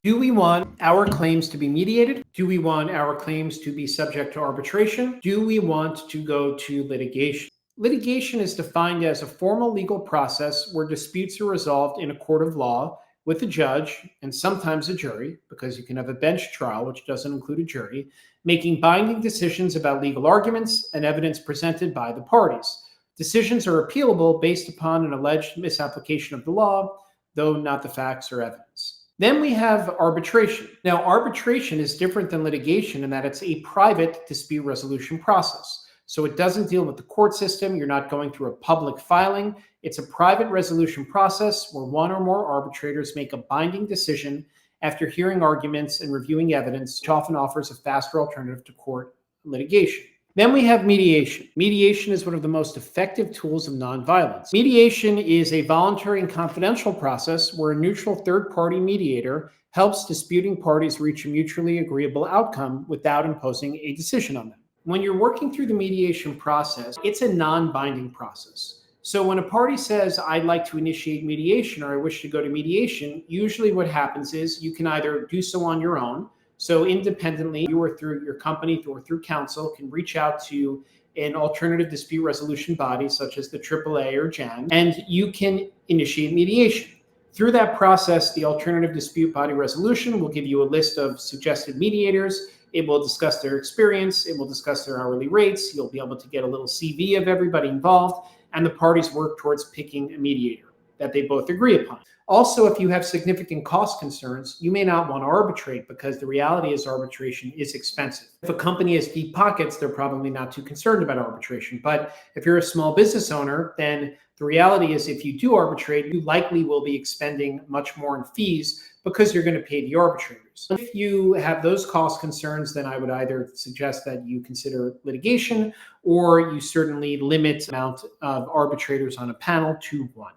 Do we want our claims to be mediated? Do we want our claims to be subject to arbitration? Do we want to go to litigation? Litigation is defined as a formal legal process where disputes are resolved in a court of law with a judge and sometimes a jury, because you can have a bench trial, which doesn't include a jury, making binding decisions about legal arguments and evidence presented by the parties. Decisions are appealable based upon an alleged misapplication of the law, though not the facts or evidence. Then we have arbitration. Now, arbitration is different than litigation in that it's a private dispute resolution process. So it doesn't deal with the court system. You're not going through a public filing. It's a private resolution process where one or more arbitrators make a binding decision after hearing arguments and reviewing evidence, which often offers a faster alternative to court litigation. Then we have mediation. Mediation is one of the most effective tools of nonviolence. Mediation is a voluntary and confidential process where a neutral third-party mediator helps disputing parties reach a mutually agreeable outcome without imposing a decision on them. When you're working through the mediation process, it's a non-binding process. So when a party says, I'd like to initiate mediation or I wish to go to mediation, usually what happens is you can either do so on your own. So independently, you or through your company or through counsel can reach out to an alternative dispute resolution body such as the AAA or JAN, and you can initiate mediation. Through that process, the alternative dispute body resolution will give you a list of suggested mediators. It will discuss their experience. It will discuss their hourly rates. You'll be able to get a little CV of everybody involved, and the parties work towards picking a mediator that they both agree upon. Also, if you have significant cost concerns, you may not want to arbitrate because the reality is arbitration is expensive. If a company has deep pockets, they're probably not too concerned about arbitration. But if you're a small business owner, then the reality is if you do arbitrate, you likely will be expending much more in fees because you're going to pay the arbitrators. If you have those cost concerns, then I would either suggest that you consider litigation or you certainly limit the amount of arbitrators on a panel to one.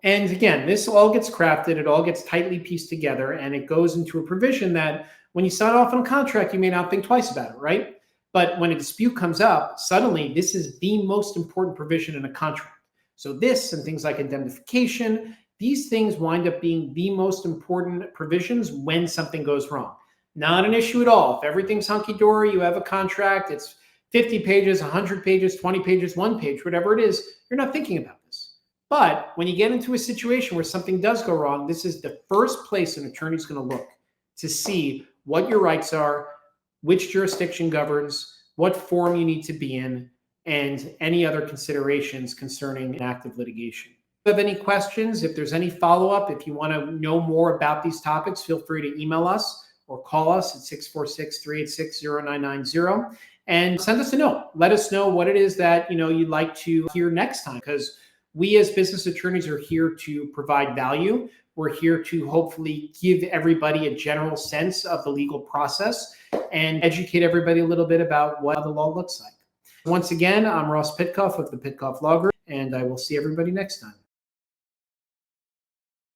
And again, this all gets crafted, it all gets tightly pieced together, and it goes into a provision that when you sign off on a contract, you may not think twice about it, right? But when a dispute comes up, suddenly this is the most important provision in a contract. So this and things like indemnification, these things wind up being the most important provisions when something goes wrong. Not an issue at all. If everything's hunky-dory, you have a contract, it's 50 pages, 100 pages, 20 pages, 1 page, whatever it is, you're not thinking about this. But when you get into a situation where something does go wrong, this is the first place an attorney is going to look to see what your rights are, which jurisdiction governs, what form you need to be in, and any other considerations concerning an active litigation. If you have any questions, if there's any follow-up, if you want to know more about these topics, feel free to email us or call us at 646-386-0990 and send us a note. Let us know what it is that you'd like to hear next time, because we as business attorneys are here to provide value. We're here to hopefully give everybody a general sense of the legal process and educate everybody a little bit about what the law looks like. Once again, I'm Ross Pitcoff of the Pitcoff Law Group, and I will see everybody next time.